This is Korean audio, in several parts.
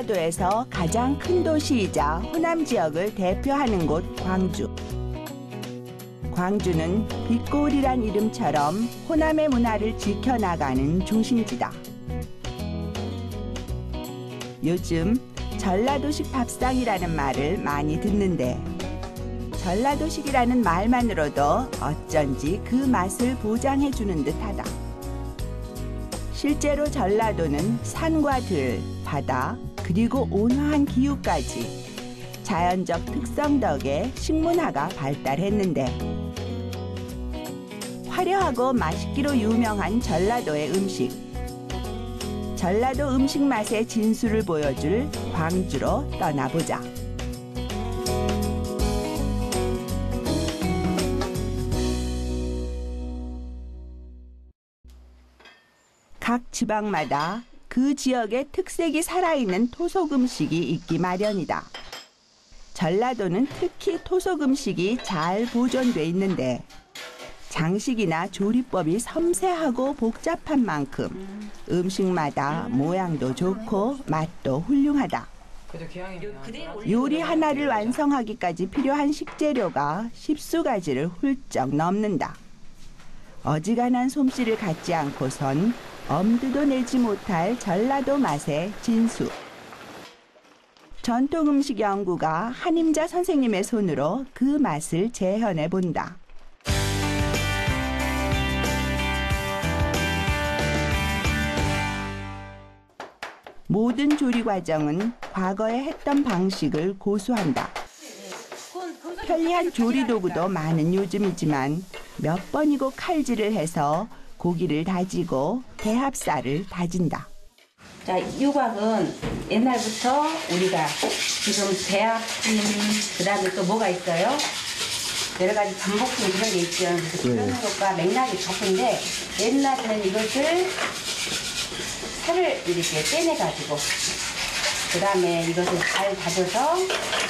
전라도에서 가장 큰 도시이자 호남 지역을 대표하는 곳 광주. 광주는 빛고울이란 이름처럼 호남의 문화를 지켜나가는 중심지다. 요즘 전라도식 밥상이라는 말을 많이 듣는데 전라도식이라는 말만으로도 어쩐지 그 맛을 보장해주는 듯하다. 실제로 전라도는 산과 들, 바다, 그리고 온화한 기후까지 자연적 특성 덕에 식문화가 발달했는데 화려하고 맛있기로 유명한 전라도의 음식. 전라도 음식 맛의 진수를 보여줄 광주로 떠나보자. 각 지방마다 그 지역의 특색이 살아있는 토속 음식이 있기 마련이다. 전라도는 특히 토속 음식이 잘 보존돼 있는데 장식이나 조리법이 섬세하고 복잡한 만큼 음식마다 모양도 좋고 맛도 훌륭하다. 요리 하나를 완성하기까지 필요한 식재료가 10수가지를 훌쩍 넘는다. 어지간한 솜씨를 갖지 않고선 엄두도 내지 못할 전라도 맛의 진수. 전통음식 연구가 한임자 선생님의 손으로 그 맛을 재현해 본다. 모든 조리 과정은 과거에 했던 방식을 고수한다. 편리한 조리 도구도 많은 요즘이지만 몇 번이고 칼질을 해서 고기를 다지고 대합살을 다진다. 자, 유곽은 옛날부터 우리가 지금 대합찜, 그다음에 또 뭐가 있어요? 여러 가지 전복찜 그런 게 있죠. 그런 것과 맥락이 같은데 옛날에는 이것을 살을 이렇게 떼내가지고 그다음에 이것을 잘 다져서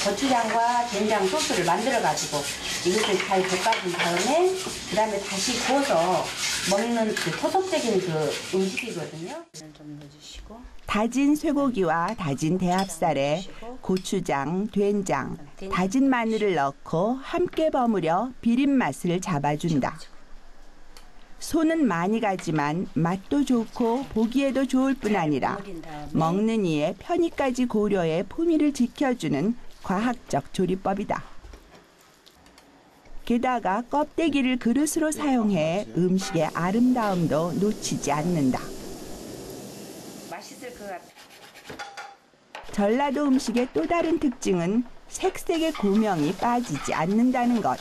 고추장과 된장 소스를 만들어가지고 이것을 잘 볶아준 다음에 그다음에 다시 구워서 먹는 그 토속적인 그 음식이거든요. 좀 넣어주시고 다진 쇠고기와 다진 대합살에 고추장, 된장, 다진 마늘을 넣고 함께 버무려 비린 맛을 잡아준다. 손은 많이 가지만 맛도 좋고 보기에도 좋을 뿐 아니라 먹는 이의 편의까지 고려해 품위를 지켜주는 과학적 조리법이다. 게다가 껍데기를 그릇으로 사용해 음식의 아름다움도 놓치지 않는다. 맛있을 것 같아. 전라도 음식의 또 다른 특징은 색색의 고명이 빠지지 않는다는 것.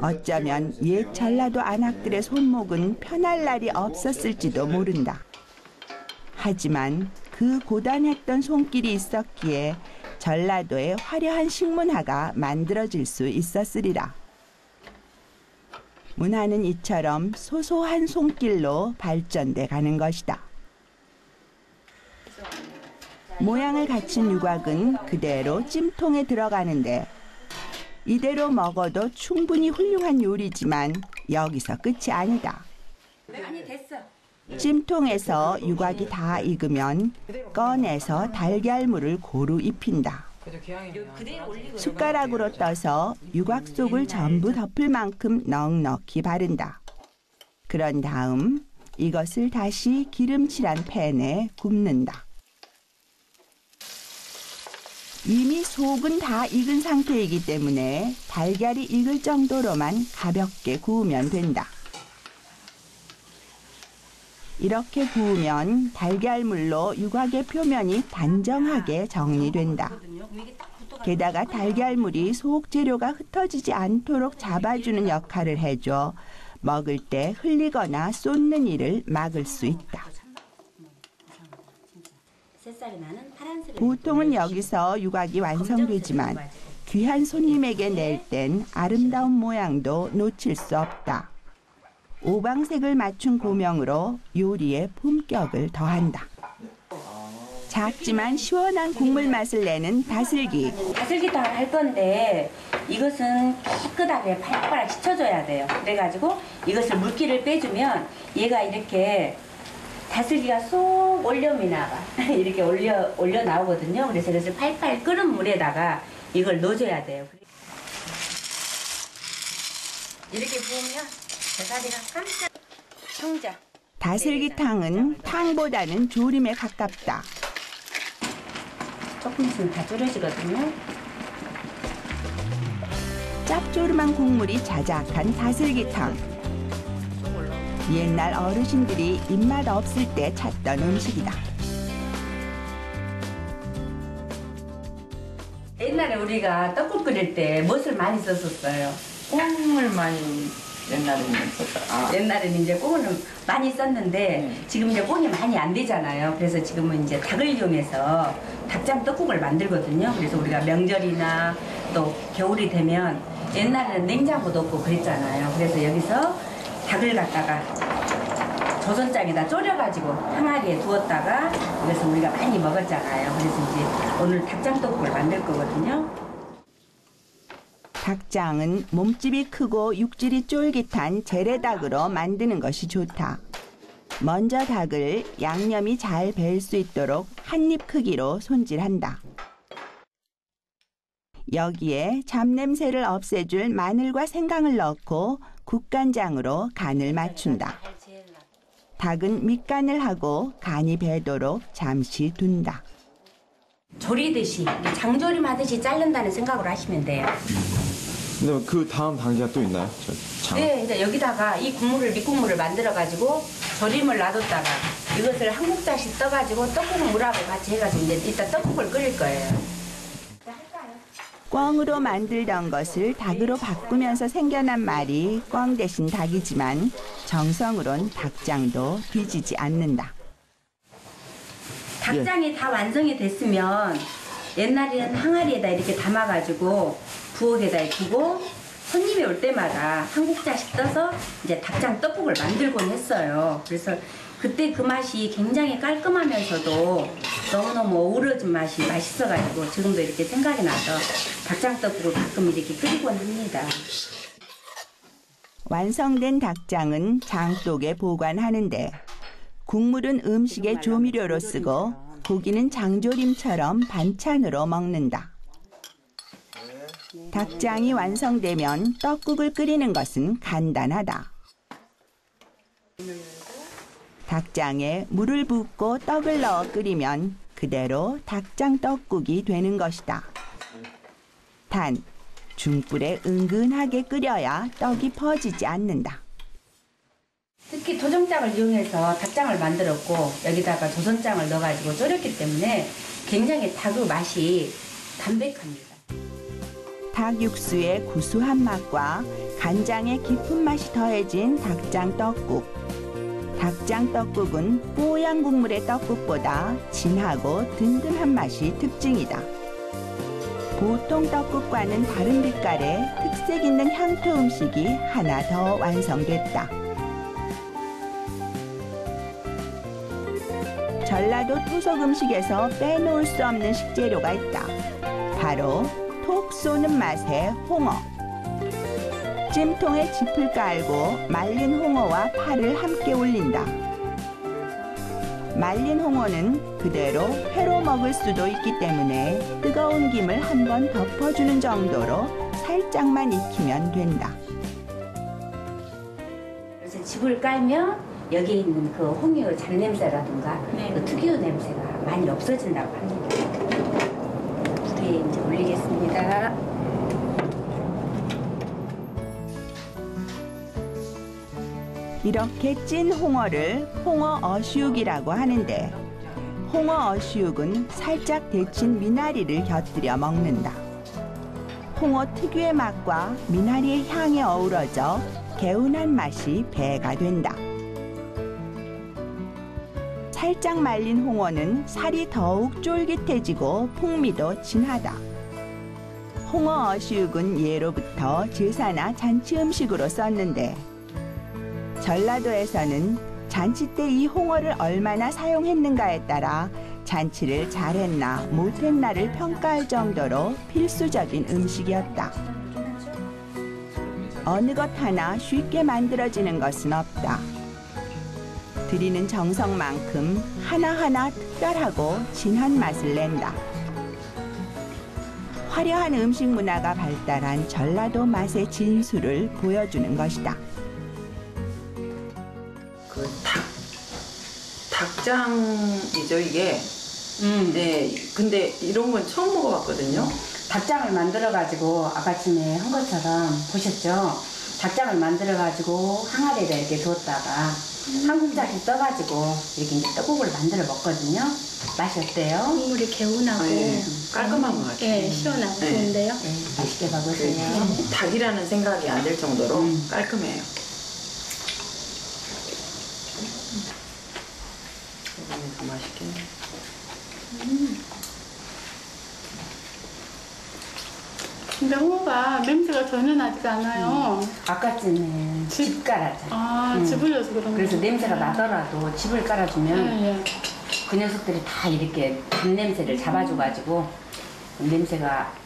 어쩌면 옛 전라도 안악들의 손목은 편할 날이 없었을지도 모른다. 하지만 그 고단했던 손길이 있었기에 전라도의 화려한 식문화가 만들어질 수 있었으리라. 문화는 이처럼 소소한 손길로 발전돼 가는 것이다. 모양을 갖춘 유곽은 그대로 찜통에 들어가는데 이대로 먹어도 충분히 훌륭한 요리지만 여기서 끝이 아니다. 많이 됐어. 찜통에서 유곽이 다 익으면 꺼내서 달걀물을 고루 입힌다. 숟가락으로 떠서 유곽 속을 전부 덮을 만큼 넉넉히 바른다. 그런 다음 이것을 다시 기름칠한 팬에 굽는다. 이미 속은 다 익은 상태이기 때문에 달걀이 익을 정도로만 가볍게 구우면 된다. 이렇게 구우면 달걀물로 유곽의 표면이 단정하게 정리된다. 게다가 달걀물이 속 재료가 흩어지지 않도록 잡아주는 역할을 해줘 먹을 때 흘리거나 쏟는 일을 막을 수 있다. 보통은 여기서 유곽이 완성되지만 귀한 손님에게 낼 땐 아름다운 모양도 놓칠 수 없다. 오방색을 맞춘 고명으로 요리의 품격을 더한다. 작지만 시원한 국물 맛을 내는 다슬기. 다슬기탕을 할 건데 이것은 깨끗하게 팔팔 씻어줘야 돼요. 그래가지고 이것을 물기를 빼주면 얘가 이렇게 다슬기가 쏙 올려미나 봐. 이렇게 올려 나오거든요. 그래서 이것을 팔팔 끓은 물에다가 이걸 넣어줘야 돼요. 이렇게 부으면 대가리가 깜짝. 청자. 다슬기탕은 탕보다는 조림에 가깝다. 조금 있으면 다 졸여지거든요. 짭조름한 국물이 자작한 다슬기탕. 옛날 어르신들이 입맛 없을 때 찾던 음식이다. 옛날에 우리가 떡국 끓일 때 무엇을 많이 썼었어요? 꽁을 많이 옛날에는 썼다. 옛날에는 이제 꽁을 많이 썼는데 지금 이제 꽁이 많이 안 되잖아요. 그래서 지금은 이제 닭을 이용해서 닭장 떡국을 만들거든요. 그래서 우리가 명절이나 또 겨울이 되면 옛날에는 냉장고도 없고 그랬잖아요. 그래서 여기서 닭을 갖다가 조선장에다 졸여가지고 항아리에 두었다가 여기서 우리가 많이 먹었잖아요. 그래서 이제 오늘 닭장 떡국을 만들 거거든요. 닭장은 몸집이 크고 육질이 쫄깃한 재래닭으로 만드는 것이 좋다. 먼저 닭을 양념이 잘 배일 수 있도록 한 입 크기로 손질한다. 여기에 잡냄새를 없애줄 마늘과 생강을 넣고 국간장으로 간을 맞춘다. 닭은 밑간을 하고 간이 배도록 잠시 둔다. 조리듯이 장조림 하듯이 자른다는 생각으로 하시면 돼요. 근데 그 다음 단계가 또 있나요? 장. 네, 이제 여기다가 이 국물을 밑국물을 만들어 가지고 조림을 놔뒀다가 이것을 한 국자씩 떠가지고 떡국 물하고 같이 해가지고 이제 이따 떡국을 끓일 거예요. 꿩으로 만들던 것을 닭으로 바꾸면서 생겨난 말이 꿩 대신 닭이지만 정성으론 닭장도 뒤지지 않는다. 닭장이 다 완성이 됐으면 옛날에는 항아리에다 이렇게 담아가지고 부엌에다 두고 손님이 올 때마다 한 국자씩 떠서 이제 닭장 떡국을 만들곤 했어요. 그래서 그때 그 맛이 굉장히 깔끔하면서도 너무너무 어우러진 맛이 맛있어가지고 지금도 이렇게 생각이 나서 닭장 떡국을 가끔 이렇게 끓이곤 합니다. 완성된 닭장은 장독에 보관하는데 국물은 음식의 조미료로 쓰고 고기는 장조림처럼 반찬으로 먹는다. 닭장이 완성되면 떡국을 끓이는 것은 간단하다. 닭장에 물을 붓고 떡을 넣어 끓이면 그대로 닭장 떡국이 되는 것이다. 단, 중불에 은근하게 끓여야 떡이 퍼지지 않는다. 특히 도정장을 이용해서 닭장을 만들었고 여기다가 조선장을 넣어가지고 졸였기 때문에 굉장히 닭의 맛이 담백합니다. 닭 육수의 구수한 맛과 간장의 깊은 맛이 더해진 닭장 떡국. 닭장 떡국은 뽀얀 국물의 떡국보다 진하고 든든한 맛이 특징이다. 보통 떡국과는 다른 빛깔의 특색 있는 향토 음식이 하나 더 완성됐다. 전라도 토속 음식에서 빼놓을 수 없는 식재료가 있다. 바로 톡 쏘는 맛의 홍어. 찜통에 짚을 깔고 말린 홍어와 파를 함께 올린다. 말린 홍어는 그대로 회로 먹을 수도 있기 때문에 뜨거운 김을 한 번 덮어주는 정도로 살짝만 익히면 된다. 그래서 짚을 깔면 여기에 있는 그 홍유 잡냄새라든가 그 특유 냄새가 많이 없어진다고 합니다. 불에 이제 올리겠습니다. 이렇게 찐 홍어를 홍어 어시육이라고 하는데 홍어 어시육은 살짝 데친 미나리를 곁들여 먹는다. 홍어 특유의 맛과 미나리의 향이 어우러져 개운한 맛이 배가 된다. 살짝 말린 홍어는 살이 더욱 쫄깃해지고 풍미도 진하다. 홍어 어시육은 예로부터 제사나 잔치 음식으로 썼는데 전라도에서는 잔치 때 이 홍어를 얼마나 사용했는가에 따라 잔치를 잘했나 못했나를 평가할 정도로 필수적인 음식이었다. 어느 것 하나 쉽게 만들어지는 것은 없다. 들이는 정성만큼 하나하나 특별하고 진한 맛을 낸다. 화려한 음식 문화가 발달한 전라도 맛의 진수를 보여주는 것이다. 그 닭장이죠 이게. 네. 근데 이런 건 처음 먹어봤거든요. 닭장을 만들어가지고 아까쯤에 한 것처럼 보셨죠? 닭장을 만들어가지고 항아리에 이렇게 두었다가 한 공장에 떠가지고 이렇게 이제 떡국을 만들어 먹거든요. 맛이 어때요? 국물이 개운하고 네. 깔끔한 것 같아요. 네, 시원하고 네. 좋은데요. 네, 맛있게 먹으세요. 닭이라는 생각이 안 들 정도로 깔끔해요. 이거는 더 맛있겠네. 근데 홍어가 냄새가 전혀 나지가 않아요. 아까쯤에 집 깔았잖아요. 아, 집을려서 그런 거. 그래서 냄새가 나더라도 집을 깔아주면 네, 그 녀석들이 다 이렇게 잡냄새를 잡아줘가지고 냄새가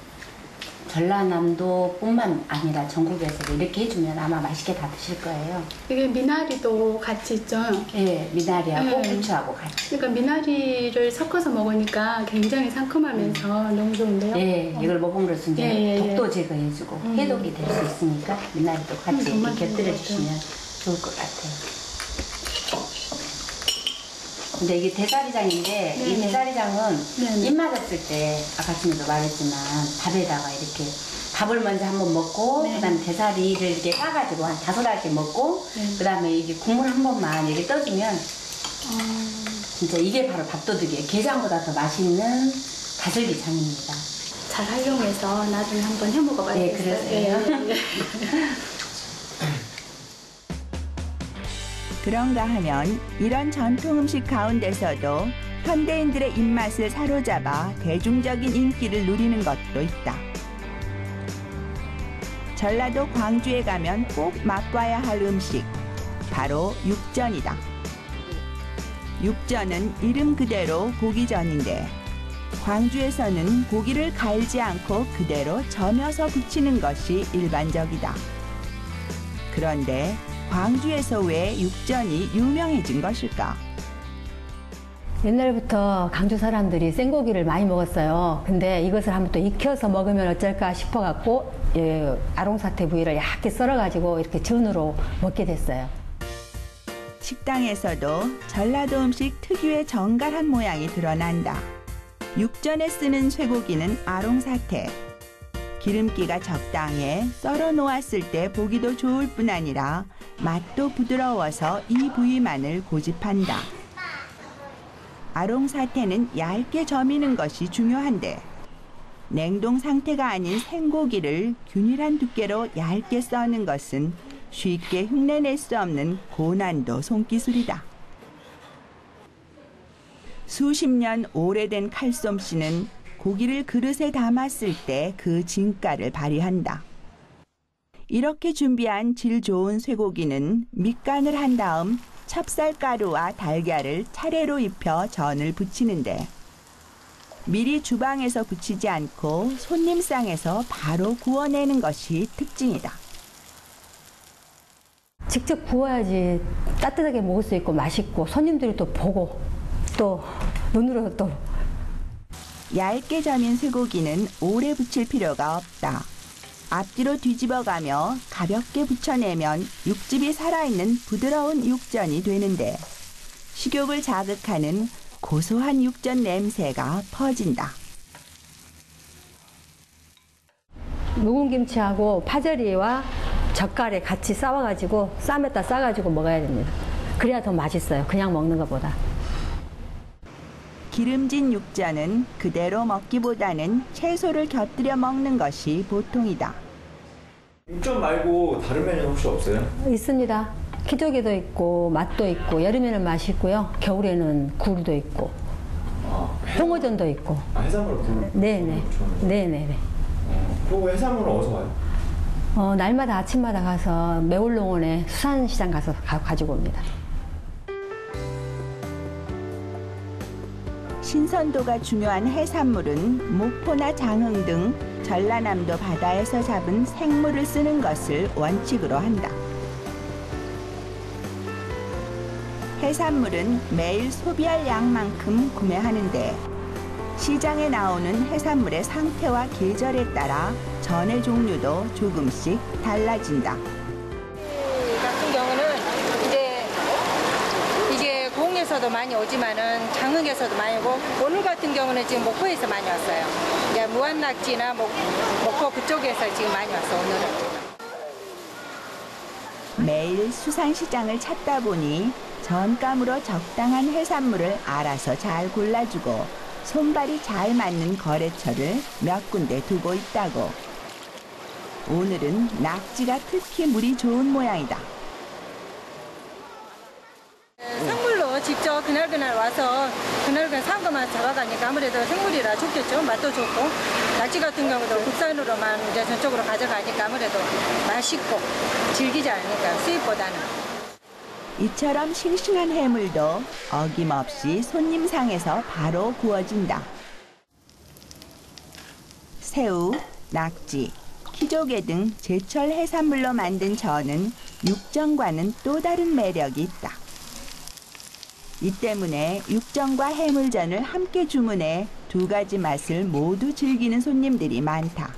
전라남도뿐만 아니라 전국에서 이렇게 해주면 아마 맛있게 다 드실 거예요. 이게 미나리도 같이 있죠. 예, 미나리하고 네. 부추하고 같이. 그러니까 미나리를 섞어서 먹으니까 굉장히 상큼하면서 너무 좋은데요. 예, 이걸 먹음으로써 이제 예. 독도 제거해주고 해독이 될 수 있으니까 미나리도 같이 정말 이렇게 좋은 곁들여 것 주시면 좋을 것 같아요. 근데 이게 대가리장인데 이 네네. 대가리장은 네네. 입맛 없을 때 아까쯤에도 말했지만 밥에다가 이렇게 밥을 먼저 한번 먹고 네. 그다음에 대사리를 이렇게 까가지고 한 5알씩 먹고 네. 그다음에 이게 국물 한 번만 이렇게 떠주면 진짜 이게 바로 밥도둑이에요. 게장보다 더 맛있는 다슬기장입니다. 잘 활용해서 나중에 한번 해 먹어봐야겠어요. 네, 그러세요. 예. 그런가 하면 이런 전통 음식 가운데서도 현대인들의 입맛을 사로잡아 대중적인 인기를 누리는 것도 있다. 전라도 광주에 가면 꼭 맛봐야 할 음식, 바로 육전이다. 육전은 이름 그대로 고기전인데 광주에서는 고기를 갈지 않고 그대로 저며서 부치는 것이 일반적이다. 그런데 광주에서 왜 육전이 유명해진 것일까? 옛날부터 강주 사람들이 생고기를 많이 먹었어요. 근데 이것을 한번 또 익혀서 먹으면 어쩔까 싶어갖고 아롱사태 부위를 얇게 썰어가지고 이렇게 전으로 먹게 됐어요. 식당에서도 전라도 음식 특유의 정갈한 모양이 드러난다. 육전에 쓰는 쇠고기는 아롱사태. 기름기가 적당해 썰어 놓았을 때 보기도 좋을 뿐 아니라 맛도 부드러워서 이 부위만을 고집한다. 아롱사태는 얇게 저미는 것이 중요한데 냉동 상태가 아닌 생고기를 균일한 두께로 얇게 써는 것은 쉽게 흉내낼 수 없는 고난도 손기술이다. 수십 년 오래된 칼솜씨는 고기를 그릇에 담았을 때 그 진가를 발휘한다. 이렇게 준비한 질 좋은 쇠고기는 밑간을 한 다음 찹쌀가루와 달걀을 차례로 입혀 전을 부치는데 미리 주방에서 부치지 않고 손님상에서 바로 구워내는 것이 특징이다. 직접 구워야지 따뜻하게 먹을 수 있고 맛있고 손님들이 또 보고 또 눈으로 또 얇게 저민 쇠고기는 오래 부칠 필요가 없다. 앞뒤로 뒤집어가며 가볍게 부쳐내면 육즙이 살아있는 부드러운 육전이 되는데 식욕을 자극하는 고소한 육전 냄새가 퍼진다. 묵은 김치하고 파절이와 젓갈에 같이 싸워가지고 쌈에다 싸가지고 먹어야 됩니다. 그래야 더 맛있어요. 그냥 먹는 것보다. 기름진 육전은 그대로 먹기보다는 채소를 곁들여 먹는 것이 보통이다. 육전 말고 다른 메뉴 혹시 없어요? 있습니다. 키조개도 있고 맛도 있고 여름에는 맛있고요. 겨울에는 굴도 있고 홍어전도 있고. 해산물 굴. 네네. 네네네. 그리고 해산물은 어디서 와요? 날마다 아침마다 가서 매울농원에 수산시장 가서 가지고 옵니다. 신선도가 중요한 해산물은 목포나 장흥 등 전라남도 바다에서 잡은 생물을 쓰는 것을 원칙으로 한다. 해산물은 매일 소비할 양만큼 구매하는데 시장에 나오는 해산물의 상태와 계절에 따라 전의 종류도 조금씩 달라진다. 같은 경우는 이게 공에서도 많이 오지만은 장흥에서도 많이 오고, 오늘 같은 경우는 지금 목포에서 많이 왔어요. 이제 무안낙지나 목포 그쪽에서 지금 많이 왔어 오늘은. 매일 수산시장을 찾다 보니 전감으로 적당한 해산물을 알아서 잘 골라주고 손발이 잘 맞는 거래처를 몇 군데 두고 있다고. 오늘은 낙지가 특히 물이 좋은 모양이다. 생물로 직접 그날그날 와서 그날그날 산 것만 잡아가니까 아무래도 생물이라 좋겠죠. 맛도 좋고. 낙지 같은 경우도 국산으로만 이제 저쪽으로 가져가니까 아무래도 맛있고 질기지 않으니까 수입보다는. 이처럼 싱싱한 해물도 어김없이 손님상에서 바로 구워진다. 새우, 낙지, 키조개 등 제철 해산물로 만든 전은 육전과는 또 다른 매력이 있다. 이 때문에 육전과 해물전을 함께 주문해 두 가지 맛을 모두 즐기는 손님들이 많다.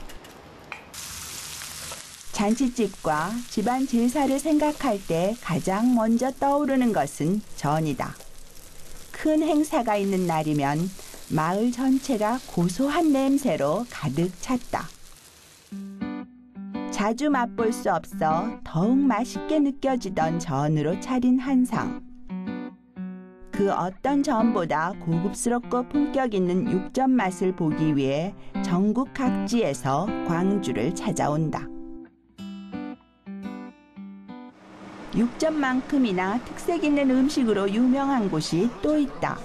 잔치집과 집안 제사를 생각할 때 가장 먼저 떠오르는 것은 전이다. 큰 행사가 있는 날이면 마을 전체가 고소한 냄새로 가득 찼다. 자주 맛볼 수 없어 더욱 맛있게 느껴지던 전으로 차린 한상. 그 어떤 전보다 고급스럽고 품격 있는 육전 맛을 보기 위해 전국 각지에서 광주를 찾아온다. 육전만큼이나 특색 있는 음식으로 유명한 곳이 또 있다.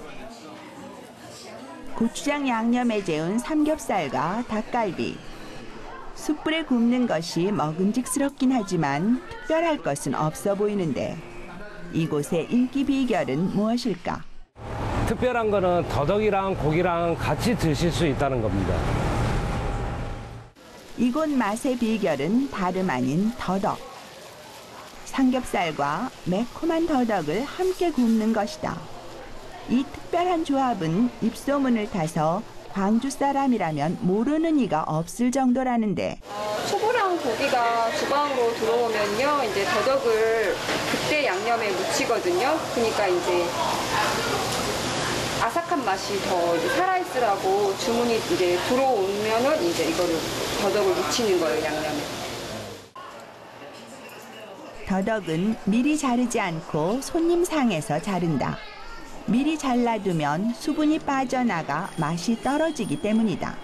고추장 양념에 재운 삼겹살과 닭갈비. 숯불에 굽는 것이 먹음직스럽긴 하지만 특별할 것은 없어 보이는데 이곳의 인기 비결은 무엇일까? 특별한 거는 더덕이랑 고기랑 같이 드실 수 있다는 겁니다. 이곳 맛의 비결은 다름 아닌 더덕. 삼겹살과 매콤한 더덕을 함께 굽는 것이다. 이 특별한 조합은 입소문을 타서 광주 사람이라면 모르는 이가 없을 정도라는데. 초보랑 고기가 주방으로 들어오면요, 이제 더덕을 그때 양념에 묻히거든요. 그러니까 이제 아삭한 맛이 더 이제 살아있으라고 주문이 이제 들어오면은 이제 이거를 더덕을 묻히는 거예요, 양념에. 더덕은 미리 자르지 않고 손님상에서 자른다. 미리 잘라두면 수분이 빠져나가 맛이 떨어지기 때문이다.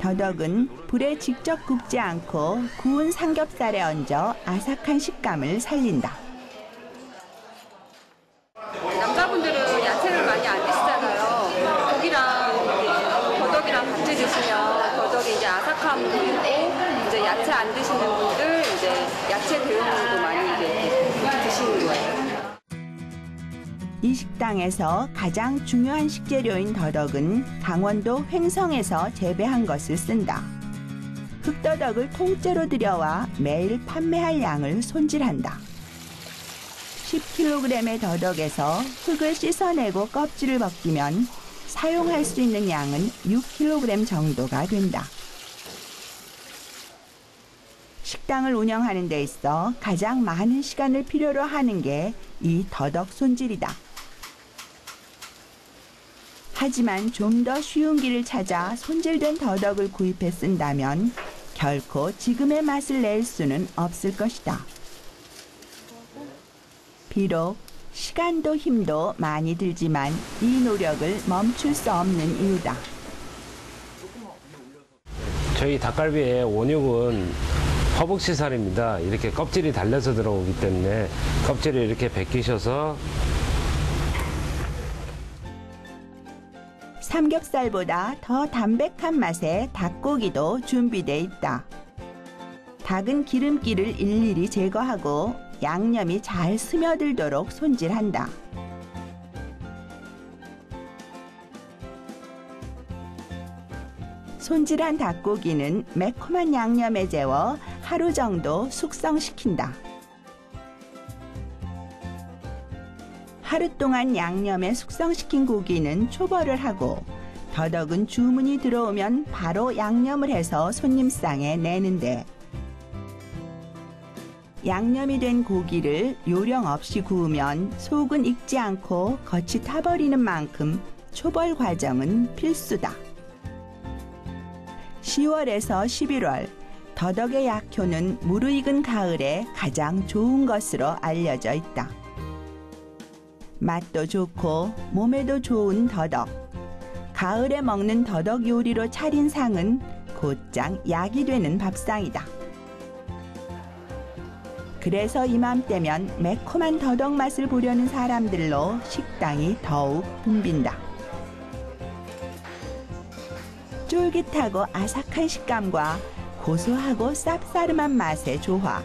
더덕은 불에 직접 굽지 않고 구운 삼겹살에 얹어 아삭한 식감을 살린다. 남자분들은 야채를 많이 안 드시잖아요. 고기랑 더덕이랑 같이 드시면 더덕이 이제 아삭함도 있고, 이제 야채 안 드시는 분들 이제 야채 대용으로도 많이 이제 드시는 거예요. 이 식당에서 가장 중요한 식재료인 더덕은 강원도 횡성에서 재배한 것을 쓴다. 흑더덕을 통째로 들여와 매일 판매할 양을 손질한다. 10kg의 더덕에서 흙을 씻어내고 껍질을 벗기면 사용할 수 있는 양은 6kg 정도가 된다. 식당을 운영하는 데 있어 가장 많은 시간을 필요로 하는 게 이 더덕 손질이다. 하지만 좀 더 쉬운 길을 찾아 손질된 더덕을 구입해 쓴다면 결코 지금의 맛을 낼 수는 없을 것이다. 비록 시간도 힘도 많이 들지만 이 노력을 멈출 수 없는 이유다. 저희 닭갈비의 원육은 허벅지살입니다. 이렇게 껍질이 달려서 들어오기 때문에 껍질을 이렇게 벗기셔서 삼겹살보다 더 담백한 맛의 닭고기도 준비돼 있다. 닭은 기름기를 일일이 제거하고 양념이 잘 스며들도록 손질한다. 손질한 닭고기는 매콤한 양념에 재워 하루 정도 숙성시킨다. 하루 동안 양념에 숙성시킨 고기는 초벌을 하고 더덕은 주문이 들어오면 바로 양념을 해서 손님상에 내는데 양념이 된 고기를 요령 없이 구우면 속은 익지 않고 겉이 타버리는 만큼 초벌 과정은 필수다. 10월에서 11월 더덕의 약효는 무르익은 가을에 가장 좋은 것으로 알려져 있다. 맛도 좋고 몸에도 좋은 더덕. 가을에 먹는 더덕 요리로 차린 상은 곧장 약이 되는 밥상이다. 그래서 이맘때면 매콤한 더덕 맛을 보려는 사람들로 식당이 더욱 붐빈다. 쫄깃하고 아삭한 식감과 고소하고 쌉싸름한 맛의 조화.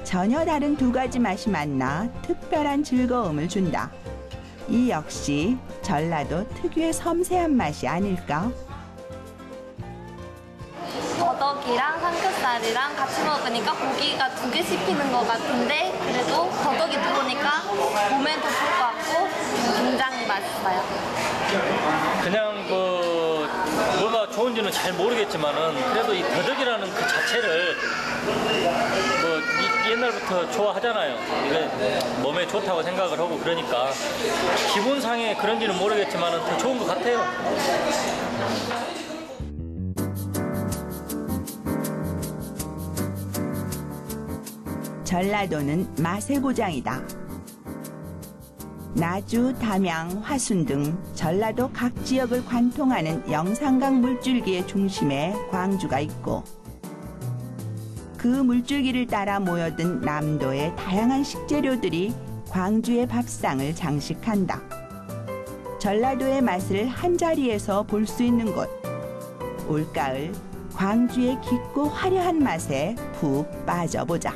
전혀 다른 두 가지 맛이 만나 특별한 즐거움을 준다. 이 역시 전라도 특유의 섬세한 맛이 아닐까? 더덕이랑 삼겹살이랑 같이 먹으니까 고기가 두 개 씹히는 것 같은데 그래도 더덕이 들어오니까 몸에도 좋을 것 같고 굉장히 맛있어요. 그냥 뭐가 좋은지는 잘 모르겠지만은 그래도 이 더덕이라는 그 자체를 옛날부터 좋아하잖아요. 이게 몸에 좋다고 생각을 하고 그러니까 기분상에 그런지는 모르겠지만은 더 좋은 것 같아요. 전라도는 맛의 고장이다. 나주, 담양, 화순 등 전라도 각 지역을 관통하는 영산강 물줄기의 중심에 광주가 있고 그 물줄기를 따라 모여든 남도의 다양한 식재료들이 광주의 밥상을 장식한다. 전라도의 맛을 한자리에서 볼 수 있는 곳. 올가을 광주의 깊고 화려한 맛에 푹 빠져보자.